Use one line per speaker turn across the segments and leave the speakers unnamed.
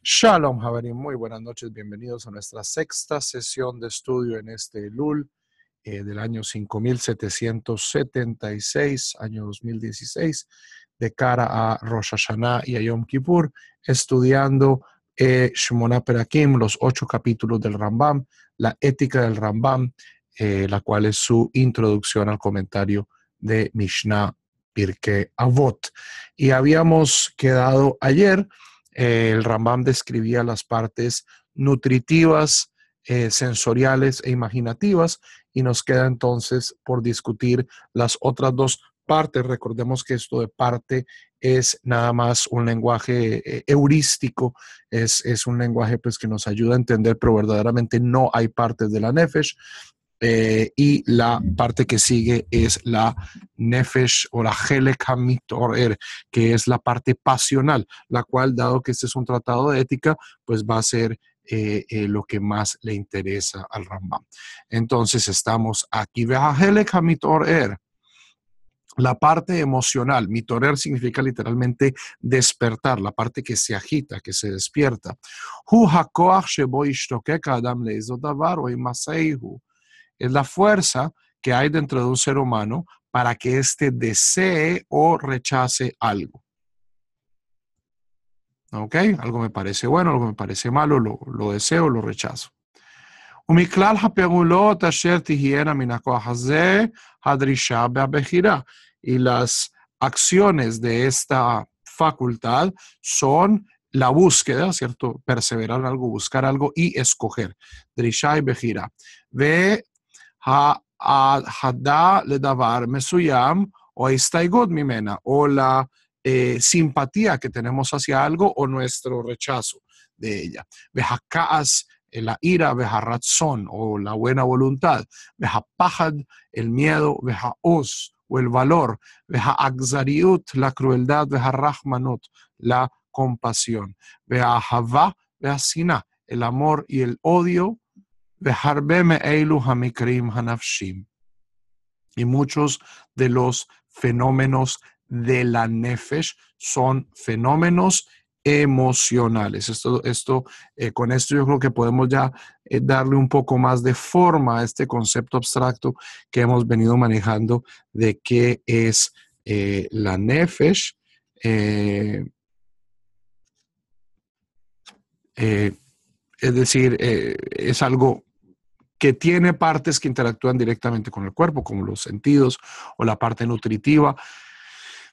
Shalom, Javerim, muy buenas noches, bienvenidos a nuestra sexta sesión de estudio en este Elul del año 5776, año 2016, de cara a Rosh Hashanah y a Yom Kippur, estudiando Shmona Perakim, los 8 capítulos del Rambam, la ética del Rambam, la cual es su introducción al comentario de Mishnah Pirkei Avot. Y habíamos quedado ayer. El Rambam describía las partes nutritivas, sensoriales e imaginativas, y nos queda entonces por discutir las otras dos partes. Recordemos que esto de parte es nada más un lenguaje heurístico, es un lenguaje pues, que nos ayuda a entender, pero verdaderamente no hay partes de la Nefesh. Y la parte que sigue es la Nefesh o la Helek HaMitorer, que es la parte pasional, la cual, dado que este es un tratado de ética, pues va a ser lo que más le interesa al Rambam. Entonces estamos aquí. Veja Helek HaMitorer, la parte emocional. Mitorer significa literalmente despertar, la parte que se agita, que se despierta. Hu hakoach shebo yishtokek adam le'ezot davar o imaseihu. Es la fuerza que hay dentro de un ser humano para que éste desee o rechace algo. ¿Ok? Algo me parece bueno, algo me parece malo, lo deseo, lo rechazo. ומכלל הפעולות אשר תהיינה מן הכוח הזה, הדרישה והבחירה. Y las acciones de esta facultad son la búsqueda, ¿cierto? Perseverar en algo, buscar algo y escoger. דרישה y בחירה. ההדה לדבר מסוים או ההסתייגות ממנה, o la simpatía que tenemos hacia algo o nuestro rechazo de ella. והכעס, la ira, והרצון, o la buena voluntad. והפחד, el miedo, והעוז, o el valor. והאכזריות, la crueldad. והרחמנות, la compasión. והאהבה, והשנאה, el amor y el odio. Y muchos de los fenómenos de la Nefesh son fenómenos emocionales. Con esto yo creo que podemos ya darle un poco más de forma a este concepto abstracto que hemos venido manejando de qué es la Nefesh. Es decir, es algo que tiene partes que interactúan directamente con el cuerpo, como los sentidos o la parte nutritiva.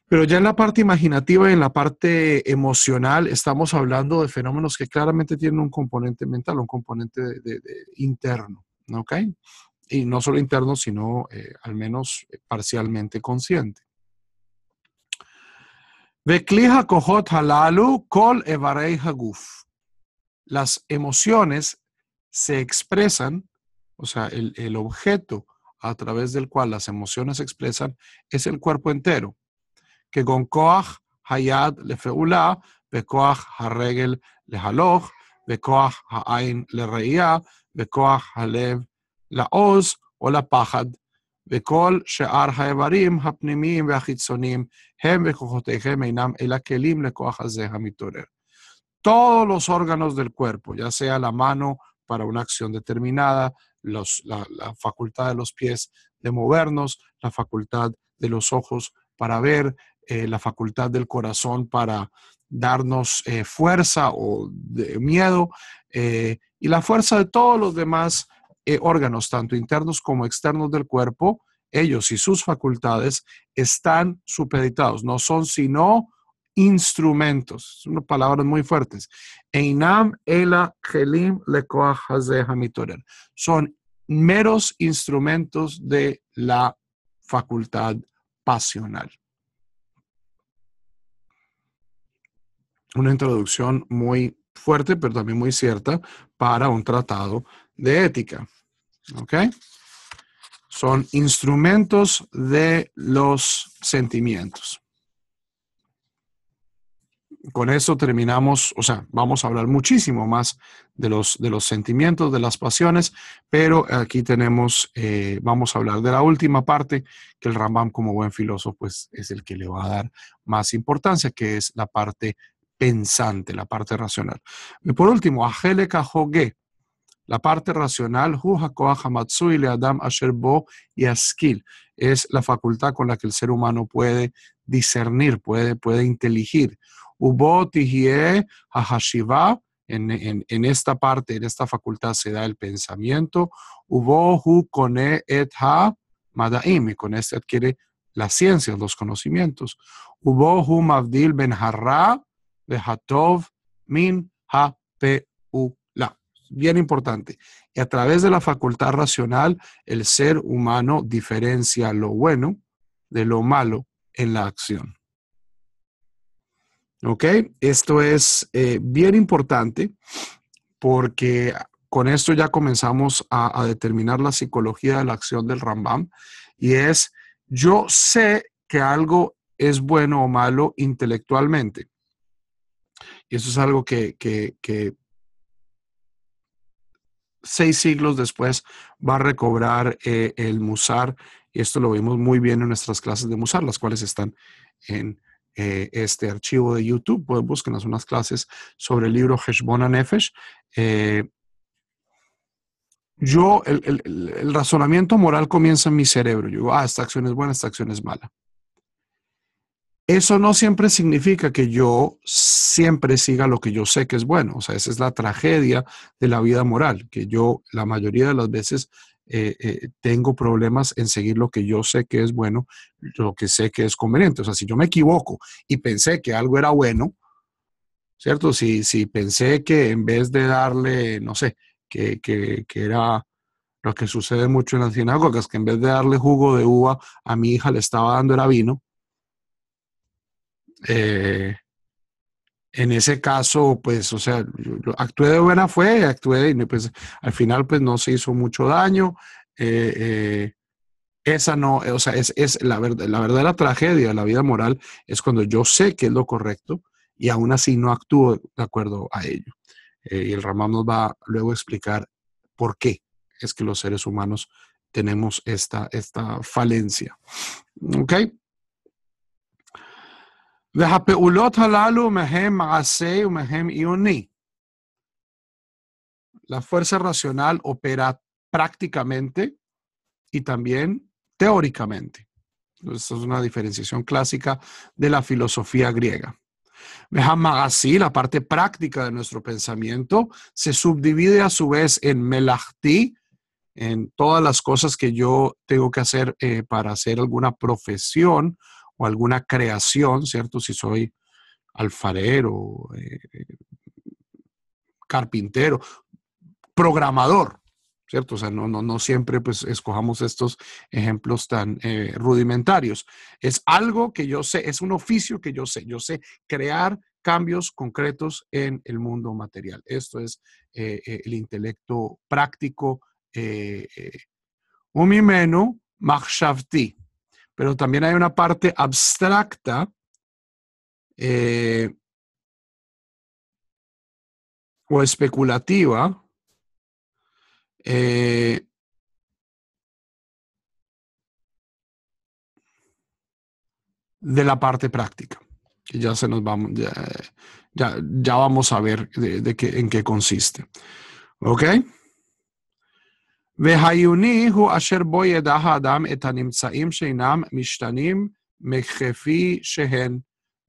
Pero ya en la parte imaginativa y en la parte emocional estamos hablando de fenómenos que claramente tienen un componente mental, un componente interno, ¿ok? Y no solo interno, sino al menos parcialmente consciente. Vekli hakohot halalu kol evarei haguf. Las emociones se expresan, o sea, el objeto a través del cual las emociones se expresan es el cuerpo entero. Que con koach hayad lefeula, bekoach haregel lehaloch, bekoach ha'ain lereia, bekoach halev laoz o la pachad, bekol she'ar ha'evarim ha'pnimim ve'achitzonim, hem bekochotechem einam el hakelim lekoach hazeh hamitorer. Todos los órganos del cuerpo, ya sea la mano para una acción determinada, la facultad de los pies de movernos, la facultad de los ojos para ver, la facultad del corazón para darnos fuerza o de miedo, y la fuerza de todos los demás órganos, tanto internos como externos del cuerpo, ellos y sus facultades están supeditados, no son sino instrumentos, son palabras muy fuertes. Einam ela kelim lekoach hazeh hamitorer. Son meros instrumentos de la facultad pasional. Una introducción muy fuerte, pero también muy cierta para un tratado de ética. ¿Ok? Son instrumentos de los sentimientos. Con eso terminamos, o sea, vamos a hablar muchísimo más de los sentimientos, de las pasiones, pero aquí tenemos, vamos a hablar de la última parte, que el Rambam como buen filósofo pues, es el que le va a dar más importancia, que es la parte pensante, la parte racional. Y por último, Ajelek HaHogeh, la parte racional, Hu HaKoach HaMatzui LeAdam Asher Bo Yaskil, es la facultad con la que el ser humano puede discernir, puede inteligir. Ubo Tihye HaHashiva, en esta parte, en esta facultad se da el pensamiento. Ubo Hu Kone Et Ha Madaim, y con este adquiere las ciencias, los conocimientos. Ubo Hu Mavdil Ben Harra Behatov Min Ha Peula. Bien importante. Y a través de la facultad racional, el ser humano diferencia lo bueno de lo malo en la acción. ¿Ok? Esto es bien importante porque con esto ya comenzamos a determinar la psicología de la acción del Rambam, y es, yo sé que algo es bueno o malo intelectualmente. Y eso es algo que 6 siglos después va a recobrar el Musar, y esto lo vimos muy bien en nuestras clases de Musar, las cuales están en este archivo de YouTube. Pueden buscar unas clases sobre el libro Heshbon HaNefesh. El razonamiento moral comienza en mi cerebro. Yo digo, esta acción es buena, esta acción es mala. Eso no siempre significa que yo siempre siga lo que yo sé que es bueno. O sea, esa es la tragedia de la vida moral, que yo la mayoría de las veces tengo problemas en seguir lo que yo sé que es bueno, lo que sé que es conveniente. O sea, si yo me equivoco y pensé que algo era bueno, ¿cierto? Si pensé que en vez de darle, no sé, que era lo que sucede mucho en las sinagogas, que en vez de darle jugo de uva a mi hija le estaba dando era vino. En ese caso, pues, o sea, yo actué de buena fe, actué y pues al final pues no se hizo mucho daño. Esa no, o sea, es la verdadera tragedia de la vida moral es cuando yo sé que es lo correcto y aún así no actúo de acuerdo a ello. Y el Rambam nos va luego a explicar por qué es que los seres humanos tenemos esta falencia. ¿Ok? והפעולות הללו מהם מעשה ומהם עיוני. La fuerza racional opera prácticamente y también teóricamente. Esta es una diferenciación clásica de la filosofía griega. Así, la parte práctica de nuestro pensamiento se subdivide a su vez en melachti, en todas las cosas que yo tengo que hacer para hacer alguna profesión o alguna creación, ¿cierto? Si soy alfarero, carpintero, programador, ¿cierto? O sea, no siempre pues escojamos estos ejemplos tan rudimentarios. Es algo que yo sé, es un oficio que yo sé crear cambios concretos en el mundo material. Esto es el intelecto práctico, umimenu machshavti. Pero también hay una parte abstracta o especulativa de la parte práctica. Que ya se nos vamos, ya vamos a ver en qué consiste. ¿Ok? והעיוני הוא אשר בו ידע האדם את הנמצאים שאינם משתנים מכפי שהן,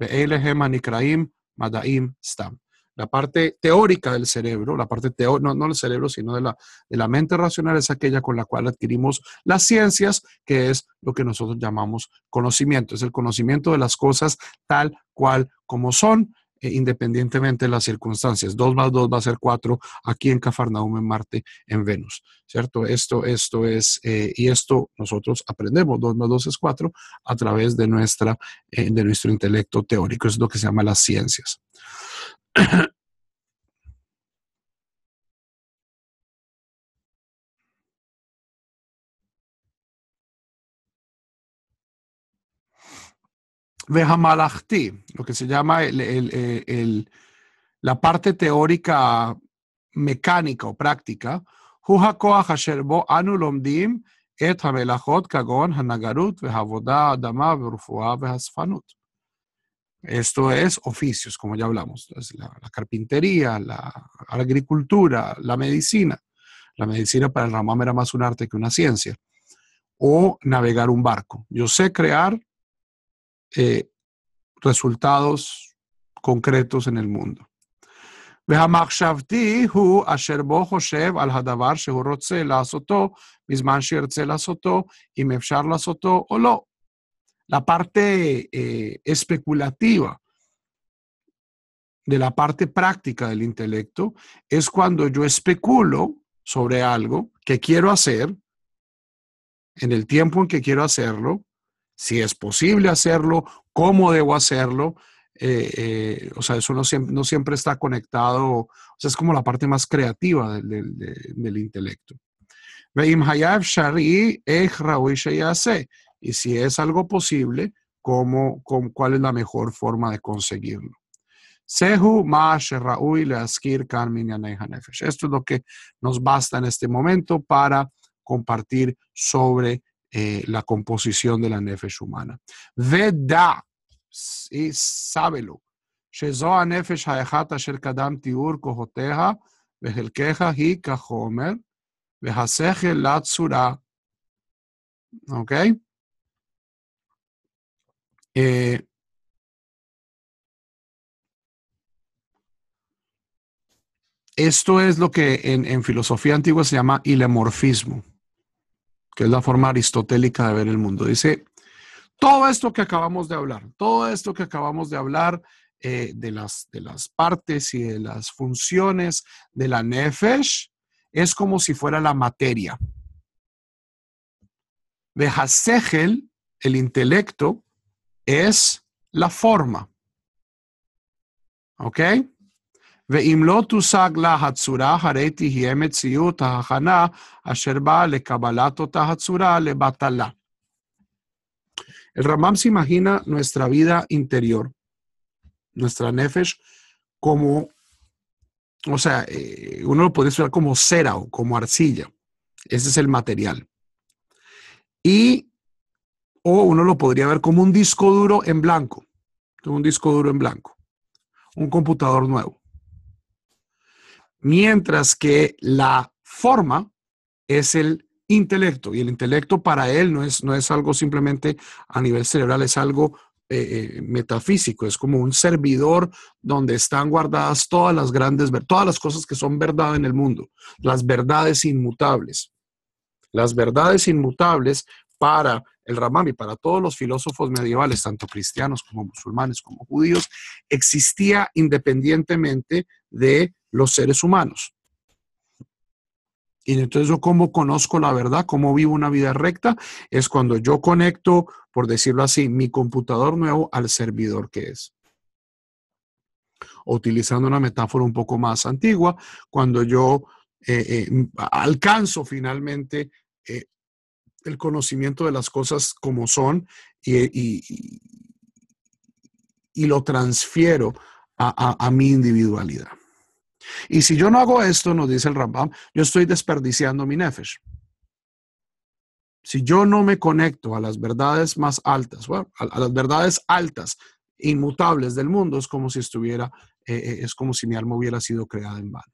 ואלה הם הנקראים מדעים סתם. La parte teórica del cerebro, la parte no del cerebro, sino de la mente racional, es aquella con la cual adquirimos las ciencias, que es lo que nosotros llamamos conocimiento. Es el conocimiento de las cosas tal cual como son, independientemente de las circunstancias. 2 más 2 va a ser 4 aquí en Cafarnaúm, en Marte, en Venus, ¿cierto? Esto es, y esto nosotros aprendemos, 2 más 2 es 4, a través de nuestro intelecto teórico. Es lo que se llama las ciencias. Vehamalachti, lo que se llama la parte teórica mecánica o práctica, hu hakoach asher bo anu lomdim et hamelachot kagon hanagarut vehavoda adama verufuah vehasfanut. Esto es oficios, como ya hablamos. Entonces, la carpintería, la agricultura, la medicina. La medicina para el Rambam era más un arte que una ciencia. O navegar un barco. Yo sé crear resultados concretos en el mundo. והמחשבתי הוא אשר בו חושב על הדבר שהוא רוצה לעשותו, בזמן שירצה לעשותו, אם אפשר לעשותו או לא. La parte especulativa de la parte práctica del intelecto es cuando yo especulo sobre algo que quiero hacer en el tiempo en que quiero hacerlo, si es posible hacerlo, cómo debo hacerlo. O sea, eso no siempre está conectado, o sea, es como la parte más creativa del intelecto. Y si es algo posible, ¿cuál es la mejor forma de conseguirlo? Esto es lo que nos basta en este momento para compartir sobre la composición de la nefesh humana. Veda, y sábelo, שזו הנפש האחת אשר קדם תיאור כוחותיה וחלקך היא כחומר והשכל לצורה. ¿Ok? Esto es lo que en filosofía antigua se llama ilemorfismo, que es la forma aristotélica de ver el mundo. Dice, todo esto que acabamos de hablar, de las partes y de las funciones de la nefesh, es como si fuera la materia. Vehasechel, el intelecto, es la forma. ¿Ok? ואם לא תושג לה הצורה, הרי תהיה מציאות ההכנה אשר באה לקבלת אותה הצורה לבטלה. El Rambam se imagina nuestra vida interior, nuestra nefesh, como, o sea, uno lo puede estudiar como cera o como arcilla. Ese es el material. O uno lo podría ver como un disco duro en blanco. Un disco duro en blanco. Un computador nuevo. Mientras que la forma es el intelecto, y el intelecto para él no es algo simplemente a nivel cerebral, es algo metafísico, es como un servidor donde están guardadas todas las cosas que son verdad en el mundo, las verdades inmutables. Las verdades inmutables para el Rambam y para todos los filósofos medievales, tanto cristianos como musulmanes como judíos, existía independientemente de los seres humanos. Y entonces yo cómo conozco la verdad, cómo vivo una vida recta, es cuando yo conecto, por decirlo así, mi computador nuevo al servidor que es. O utilizando una metáfora un poco más antigua, cuando yo alcanzo finalmente el conocimiento de las cosas como son y lo transfiero a mi individualidad. Y si yo no hago esto, nos dice el Rambam, yo estoy desperdiciando mi nefesh. Si yo no me conecto a las verdades más altas, a las verdades altas, inmutables del mundo, es como si mi alma hubiera sido creada en vano.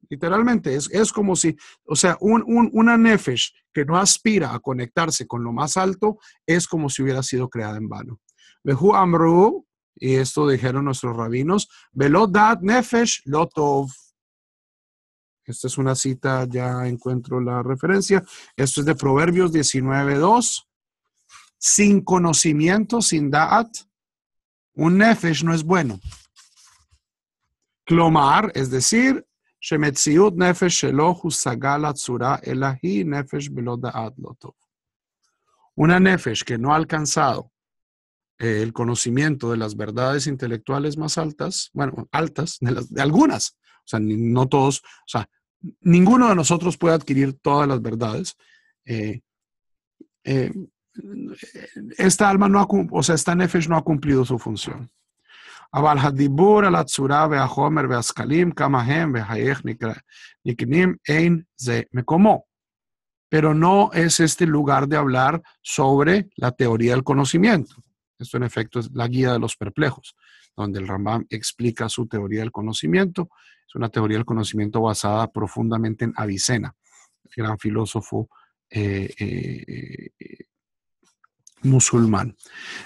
Literalmente, es como si, o sea, una nefesh que no aspira a conectarse con lo más alto, es como si hubiera sido creada en vano. Vehu amru, y esto dijeron nuestros rabinos, velo dat nefesh lo tov. Esta es una cita, ya encuentro la referencia. Esto es de Proverbios 19:2. Sin conocimiento, sin da'at, un nefesh no es bueno. Klomar, es decir, shemetziut nefesh shelo husagal atzura elahi nefesh belo da'at lo tov. Una nefesh que no ha alcanzado el conocimiento de las verdades intelectuales más altas, bueno, altas, de algunas, o sea, no todos, o sea, ninguno de nosotros puede adquirir todas las verdades. Esta alma no ha, o sea, esta nefesh no ha cumplido su función. אבל הדיבור על הצורה והחומר והשכלים, כמה הם והאיך נקנים, אין זה מקומו. Pero no es este lugar de hablar sobre la teoría del conocimiento. Esto en efecto es la guía de los perplejos, donde el Rambam explica su teoría del conocimiento. Es una teoría del conocimiento basada profundamente en Avicena, el gran filósofo musulmán.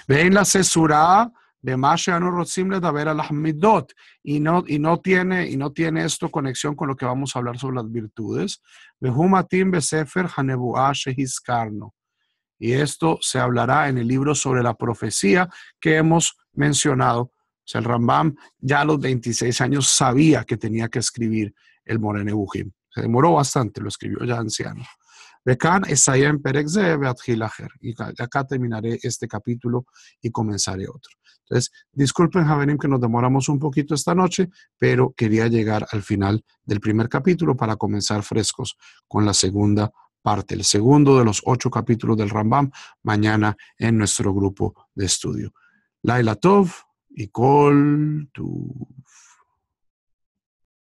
Ven la cesura de Mashiach Rotzim le daber al Hamidot y no tiene esto conexión con lo que vamos a hablar sobre las virtudes. Behumatim besefer hanebuah shehizkarno. Y esto se hablará en el libro sobre la profecía que hemos mencionado. O sea, el Rambam ya a los 26 años sabía que tenía que escribir el Moreh Nevuchim. Se demoró bastante, lo escribió ya anciano. Y acá terminaré este capítulo y comenzaré otro. Entonces, disculpen, Javerim, que nos demoramos un poquito esta noche, pero quería llegar al final del primer capítulo para comenzar frescos con la segunda parte, el segundo de los 8 capítulos del Rambam, mañana en nuestro grupo de estudio. Laila Tov y Kol Tu.